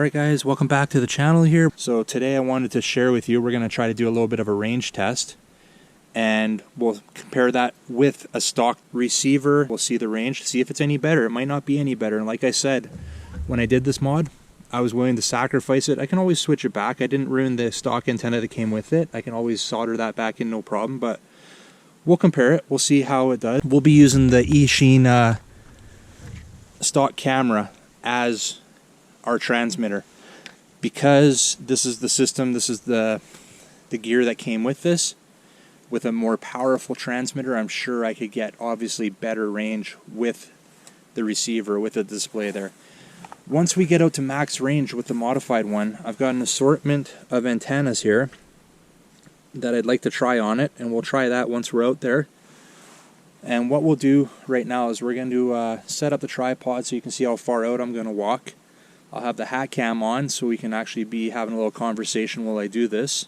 Alright guys, welcome back to the channel here. So today I wanted to share with you, we're going to try to do a little bit of a range test. And we'll compare that with a stock receiver. We'll see the range, see if it's any better. It might not be any better. And like I said, when I did this mod, I was willing to sacrifice it. I can always switch it back. I didn't ruin the stock antenna that came with it. I can always solder that back in, no problem. But we'll compare it. We'll see how it does. We'll be using the Eachine stock camera as our transmitter, because this is the system, this is the gear that came with this. With a more powerful transmitter, I'm sure I could get obviously better range with the receiver, with the display there. Once we get out to max range with the modified one, I've got an assortment of antennas here that I'd like to try on it, and we'll try that once we're out there. And what we'll do right now is we're going to set up the tripod so you can see how far out I'm going to walk. I'll have the hat cam on so we can actually be having a little conversation while I do this.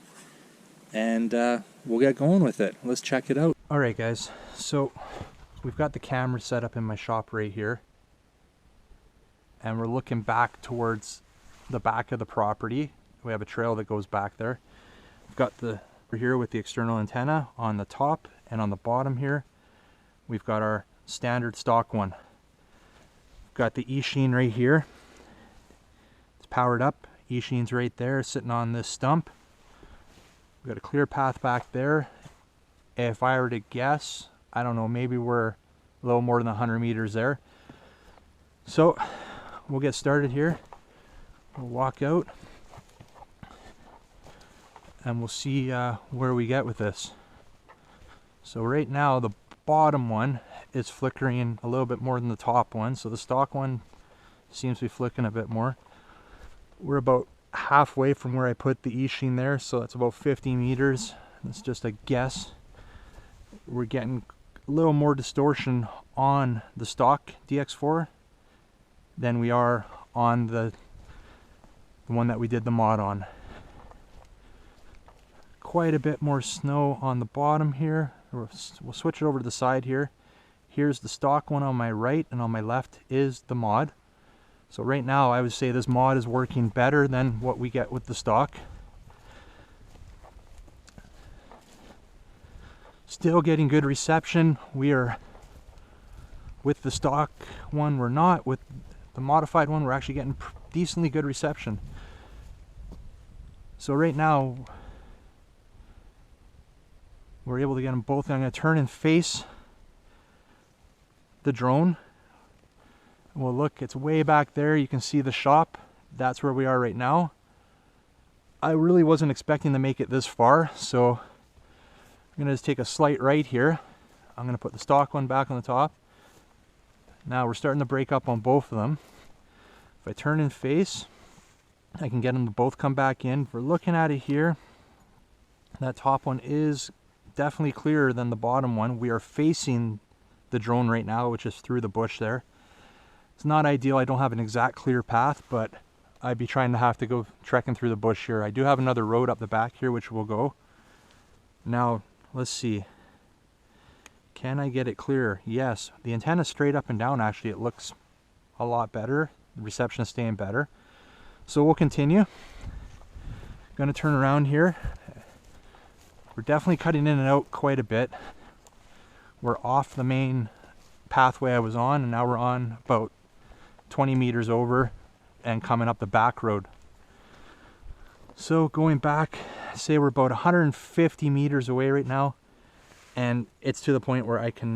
And we'll get going with it. Let's check it out. Alright guys, so we've got the camera set up in my shop right here. And we're looking back towards the back of the property. We have a trail that goes back there. We've got the here with the external antenna on the top, and on the bottom here we've got our standard stock one. We've got the Eachine right here. Powered up. Eachine's right there sitting on this stump. We've got a clear path back there. If I were to guess, I don't know, maybe we're a little more than 100 meters there. So we'll get started here. We'll walk out and we'll see where we get with this. So right now the bottom one is flickering a little bit more than the top one, so the stock one seems to be flicking a bit more. We're about halfway from where I put the Eachine there, so that's about 50 meters. That's just a guess. We're getting a little more distortion on the stock DX4 than we are on the one that we did the mod on. Quite a bit more snow on the bottom here. We'll switch it over to the side here. Here's the stock one on my right, and on my left is the mod. So right now I would say this mod is working better than what we get with the stock. Still getting good reception. We are, with the stock one we're not, with the modified one we're actually getting decently good reception. So right now we're able to get them both. I'm going to turn and face the drone. Well, look, it's way back there. You can see the shop. That's where we are right now. I really wasn't expecting to make it this far, so I'm going to just take a slight right here. I'm going to put the stock one back on the top. Now we're starting to break up on both of them. If I turn and face, I can get them to both come back in. If we're looking at it here, that top one is definitely clearer than the bottom one. We are facing the drone right now, which is through the bush there. It's not ideal. I don't have an exact clear path, but I'd be trying to have to go trekking through the bush here. I do have another road up the back here which we'll go. Now let's see. Can I get it clearer? Yes. The antenna straight up and down, actually it looks a lot better. The reception is staying better. So we'll continue. Going to turn around here. We're definitely cutting in and out quite a bit. We're off the main pathway I was on, and now we're on about 20 meters over and coming up the back road. So going back, say we're about 150 meters away right now, and it's to the point where I can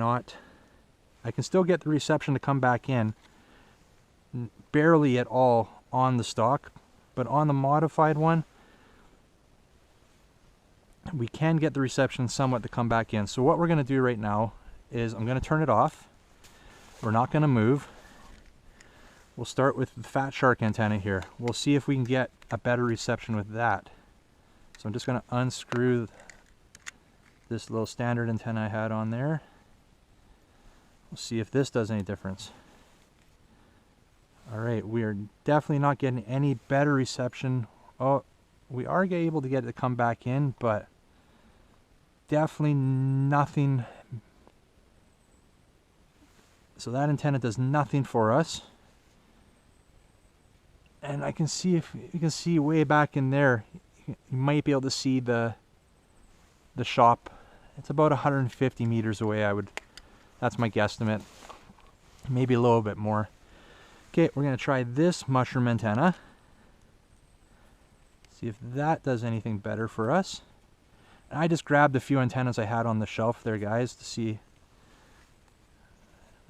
still get the reception to come back in, barely at all on the stock, but on the modified one we can get the reception somewhat to come back in. So what we're going to do right now is I'm going to turn it off. We're not going to move. We'll start with the Fat Shark antenna here. We'll see if we can get a better reception with that. So I'm just going to unscrew this little standard antenna I had on there. We'll see if this does any difference. Alright, we are definitely not getting any better reception. Oh, we are able to get it to come back in, but definitely nothing. So that antenna does nothing for us. And And I can see, if you can see way back in there, you might be able to see the shop. It's about 150 meters away. That's my guesstimate. Maybe a little bit more. Okay, we're gonna try this mushroom antenna. See if that does anything better for us. And I just grabbed a few antennas I had on the shelf there, guys, to see.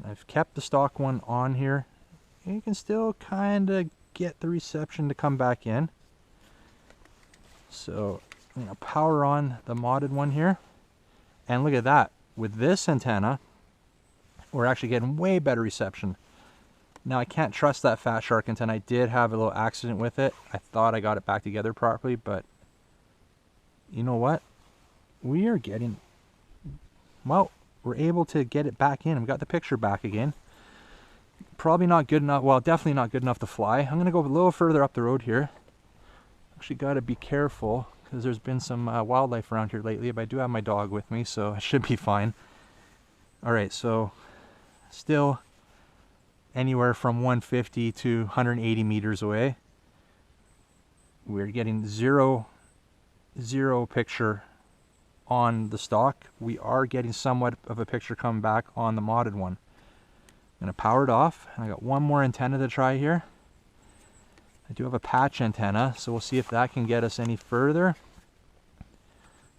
I've kept the stock one on here. You can still kind of get the reception to come back in. So I'm gonna power on the modded one here. And look at that. With this antenna, we're actually getting way better reception. Now I can't trust that Fat Shark antenna. I did have a little accident with it. I thought I got it back together properly, but you know what? We are getting, well, we're able to get it back in. We got the picture back again. Probably not good enough, well, definitely not good enough to fly. I'm gonna go a little further up the road here. Actually gotta be careful because there's been some wildlife around here lately, but I do have my dog with me, so I should be fine. All right, so still anywhere from 150 to 180 meters away. We're getting zero picture on the stock. We are getting somewhat of a picture coming back on the modded one. I'm gonna power it off. I got one more antenna to try here. I do have a patch antenna, so we'll see if that can get us any further.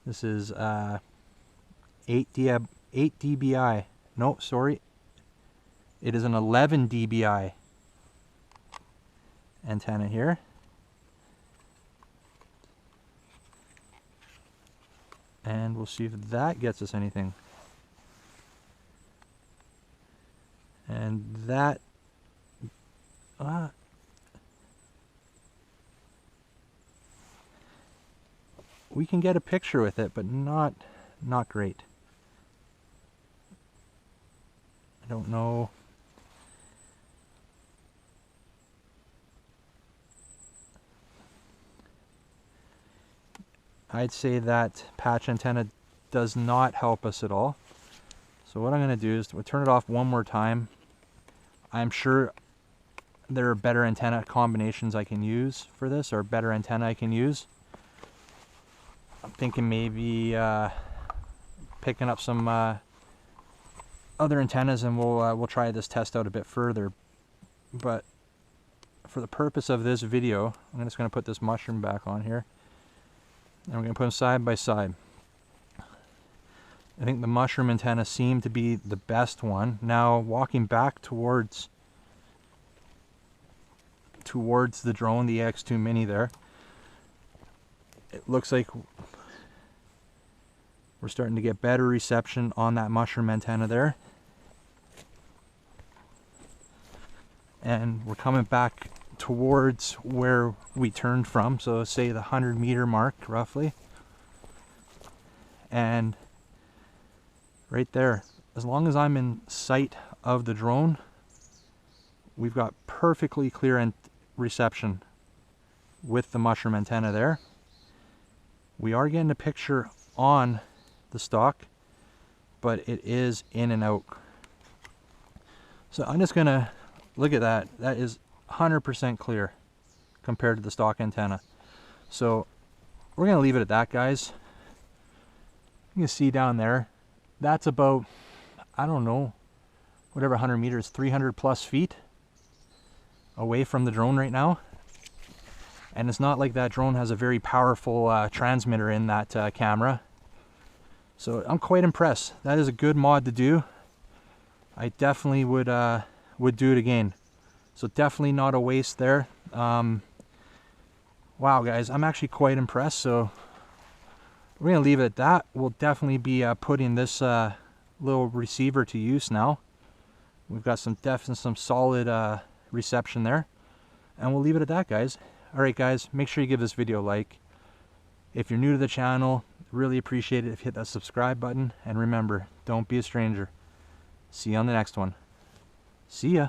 This is 8 dBi. No, sorry. It is an 11 dBi antenna here. And we'll see if that gets us anything. And that we can get a picture with it, but not great. I don't know. I'd say that patch antenna does not help us at all. So what I'm going to do is we'll turn it off one more time. I'm sure there are better antenna combinations I can use for this, or better antenna I can use. I'm thinking maybe picking up some other antennas, and we'll try this test out a bit further. But for the purpose of this video, I'm just going to put this mushroom back on here. And we're going to put them side by side. I think the mushroom antenna seemed to be the best one. Now walking back towards the drone, the EX2Mini there, it looks like we're starting to get better reception on that mushroom antenna there. And we're coming back towards where we turned from, so say the 100-meter mark roughly. And right there, as long as I'm in sight of the drone, we've got perfectly clear reception with the mushroom antenna there. We are getting a picture on the stock, but it is in and out. So I'm just gonna look at that. That is 100% clear compared to the stock antenna. So we're gonna leave it at that, guys. You can see down there, that's about, I don't know, whatever 100 meters, 300 plus feet away from the drone right now. And it's not like that drone has a very powerful transmitter in that camera. So I'm quite impressed. That is a good mod to do. I definitely would do it again. So definitely not a waste there. Wow, guys, I'm actually quite impressed. So we're gonna leave it at that. We'll definitely be putting this little receiver to use now. We've got some solid reception there, and we'll leave it at that, guys. All right, guys, make sure you give this video a like. If you're new to the channel, really appreciate it if you hit that subscribe button, and remember, don't be a stranger. See you on the next one. See ya.